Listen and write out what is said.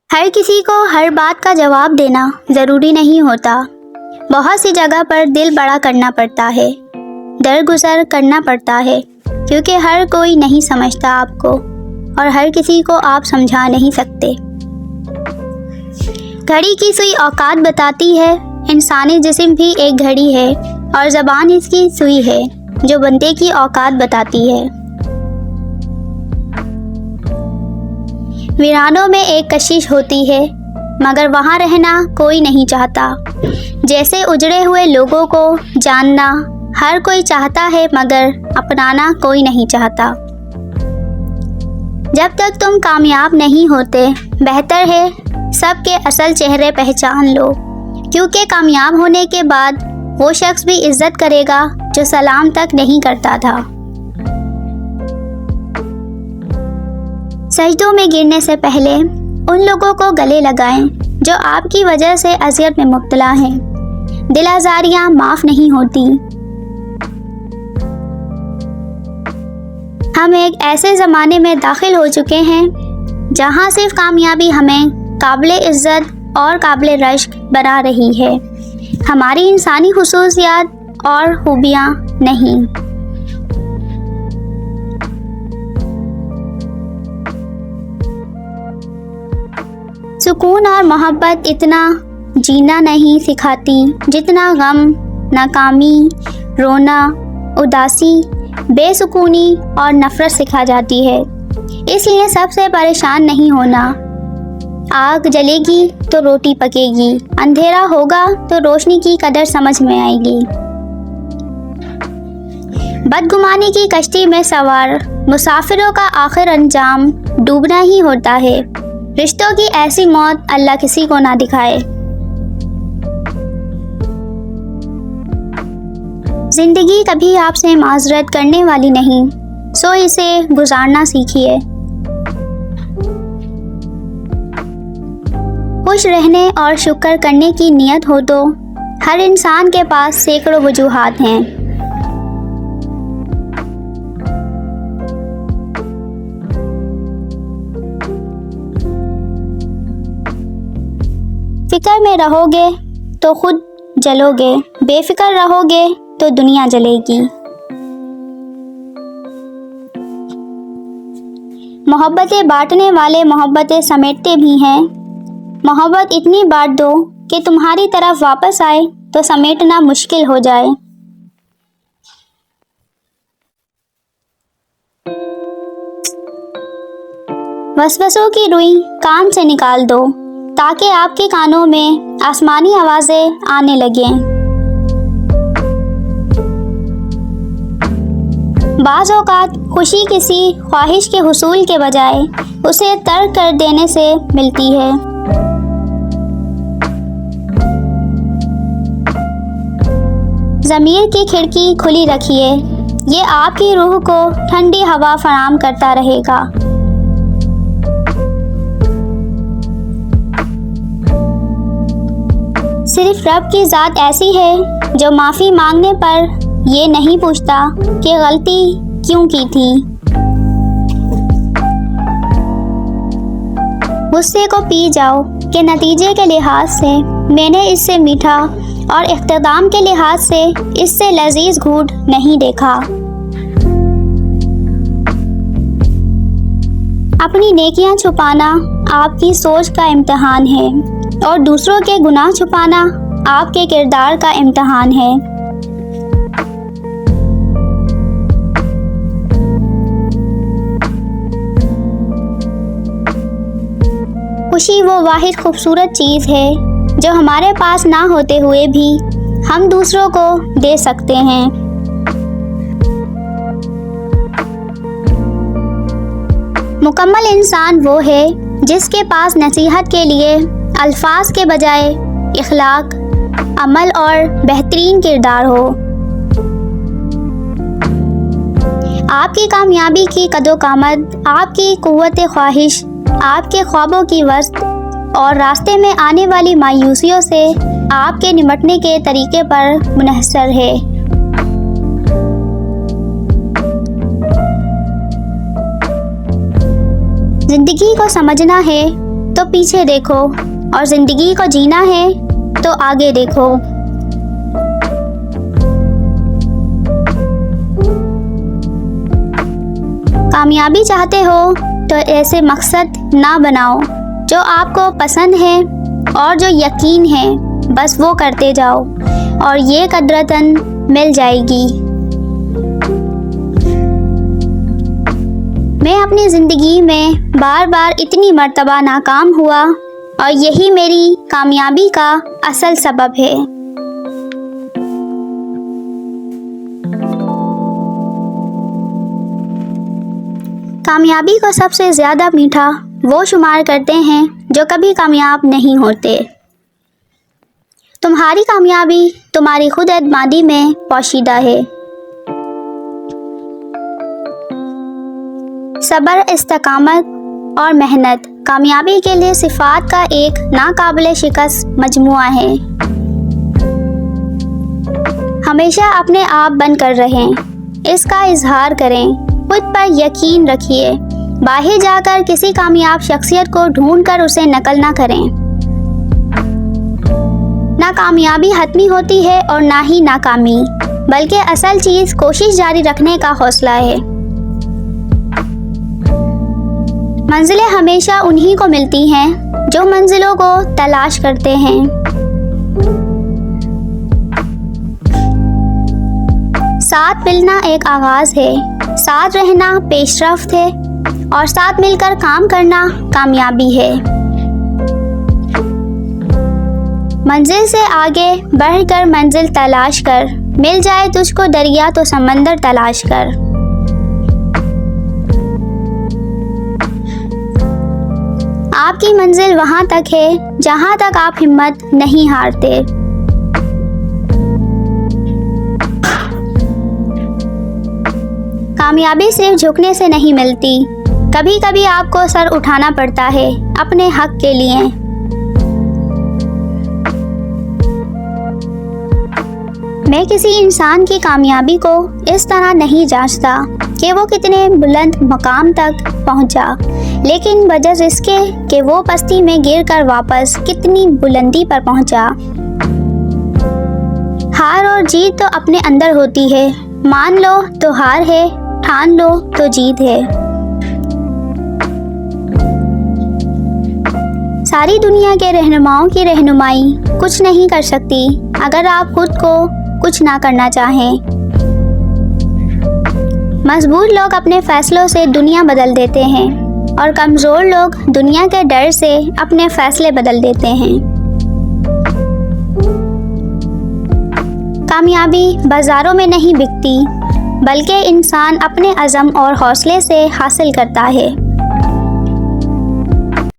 हर किसी को हर बात का जवाब देना ज़रूरी नहीं होता। बहुत सी जगह पर दिल बड़ा करना पड़ता है, दरगुजर करना पड़ता है, क्योंकि हर कोई नहीं समझता आपको और हर किसी को आप समझा नहीं सकते। घड़ी की सुई औकात बताती है, इंसानी जिस्म भी एक घड़ी है और ज़बान इसकी सुई है जो बंदे की औकात बताती है। वीरानों में एक कशिश होती है, मगर वहाँ रहना कोई नहीं चाहता। जैसे उजड़े हुए लोगों को जानना हर कोई चाहता है, मगर अपनाना कोई नहीं चाहता। जब तक तुम कामयाब नहीं होते, बेहतर है सबके असल चेहरे पहचान लो, क्योंकि कामयाब होने के बाद वो शख्स भी इज्जत करेगा जो सलाम तक नहीं करता था। सजदों में गिरने से पहले उन लोगों को गले लगाएं जो आपकी वजह से अज़ियत में मुब्तला हैं। दिल आज़ारियाँ माफ़ नहीं होती। हम एक ऐसे ज़माने में दाखिल हो चुके हैं जहाँ सिर्फ कामयाबी हमें काबिल इज़्ज़त और काबिल रश्क बना रही है, हमारी इंसानी खुसूसियात और खूबियाँ नहीं। सुकून और मोहब्बत इतना जीना नहीं सिखाती जितना गम, नाकामी, रोना, उदासी, बेसुकूनी और नफ़रत सिखा जाती है। इसलिए सबसे परेशान नहीं होना। आग जलेगी तो रोटी पकेगी, अंधेरा होगा तो रोशनी की कदर समझ में आएगी। बदगुमानी की कश्ती में सवार मुसाफिरों का आखिर अंजाम डूबना ही होता है। रिश्तों की ऐसी मौत अल्लाह किसी को ना दिखाए। जिंदगी कभी आपसे माजरत करने वाली नहीं, सो इसे गुजारना सीखिए। खुश रहने और शुक्र करने की नियत हो तो हर इंसान के पास सैकड़ों वजूहात हैं। फिक्र में रहोगे तो खुद जलोगे, बेफिक्र रहोगे तो दुनिया जलेगी। मोहब्बतें बांटने वाले मोहब्बतें समेटते भी हैं। मोहब्बत इतनी बांट दो कि तुम्हारी तरफ वापस आए तो समेटना मुश्किल हो जाए। वसवसों की रुई कान से निकाल दो ताकि आपके कानों में आसमानी आवाज़ें आने लगें। बाज़ औक़ात खुशी किसी ख्वाहिश के हुसूल के बजाय उसे तर्क कर देने से मिलती है। ज़मीर की खिड़की खुली रखिए, ये आपकी रूह को ठंडी हवा फराहम करता रहेगा। सिर्फ रब की ज़ात ऐसी है जो माफ़ी मांगने पर ये नहीं पूछता कि गलती क्यों की थी। गुस्से को पी जाओ कि नतीजे के लिहाज से मैंने इससे मीठा और इख्तिताम के लिहाज से इससे लजीज घूंट नहीं देखा। अपनी नेकियां छुपाना आपकी सोच का इम्तिहान है और दूसरों के गुनाह छुपाना आपके किरदार का इम्तिहान है। खुशी वो वाहिद खूबसूरत चीज़ है जो हमारे पास ना होते हुए भी हम दूसरों को दे सकते हैं। मुकम्मल इंसान वो है जिसके पास नसीहत के लिए अल्फाज के बजाय इखलाक, अमल और बेहतरीन किरदार हो। आपकी कामयाबी की कदो-कामद, आपकी कुव्वत ख्वाहिश, आपके ख्वाबों की वस्त और रास्ते में आने वाली मायूसियों से आपके निपटने के तरीके पर मुनहसर है। ज़िंदगी को समझना है तो पीछे देखो, और ज़िंदगी को जीना है तो आगे देखो। कामयाबी चाहते हो तो ऐसे मकसद ना बनाओ जो आपको पसंद है और जो यकीन है, बस वो करते जाओ और ये कदरतन मिल जाएगी। मैं अपनी ज़िंदगी में बार बार इतनी मर्तबा नाकाम हुआ और यही मेरी कामयाबी का असल सबब है। कामयाबी को सबसे ज़्यादा मीठा वो शुमार करते हैं जो कभी कामयाब नहीं होते। तुम्हारी कामयाबी तुम्हारी खुद एतमादी में पोशीदा है। सब्र, इस्तिकामत और मेहनत कामयाबी के लिए सिफात का एक नाकाबिले शिकस्त मजमुआ है। हमेशा अपने आप बनकर रहें, इसका इजहार करें, खुद पर यकीन रखिए। बाहर जाकर किसी कामयाब शख्सियत को ढूंढकर उसे नकल ना करें। ना कामयाबी हतमी होती है और ना ही नाकामी, बल्कि असल चीज़ कोशिश जारी रखने का हौसला है। मंजिलें हमेशा उन्हीं को मिलती हैं जो मंजिलों को तलाश करते हैं। साथ मिलना एक आगाज़ है, साथ रहना पेशरफ्त है और साथ मिलकर काम करना कामयाबी है। मंजिल से आगे बढ़कर मंजिल तलाश कर, मिल जाए तुझको दरिया तो समंदर तलाश कर। आपकी मंजिल वहाँ तक है जहाँ तक आप हिम्मत नहीं हारते। कामयाबी सिर्फ झुकने से नहीं मिलती, कभी कभी आपको सर उठाना पड़ता है अपने हक के लिए। मैं किसी इंसान की कामयाबी को इस तरह नहीं जांचता कि वो कितने बुलंद मकाम तक पहुंचा, लेकिन वजह इसके कि वो पस्ती में गिरकर वापस कितनी बुलंदी पर पहुंचा। हार और जीत तो अपने अंदर होती है, मान लो तो हार है, ठान लो तो जीत है। सारी दुनिया के रहनुमाओं की रहनुमाई कुछ नहीं कर सकती अगर आप खुद को कुछ ना करना चाहें। मजबूर लोग अपने फैसलों से दुनिया बदल देते हैं और कमज़ोर लोग दुनिया के डर से अपने फैसले बदल देते हैं। कामयाबी बाज़ारों में नहीं बिकती, बल्कि इंसान अपने अज़म और हौसले से हासिल करता है।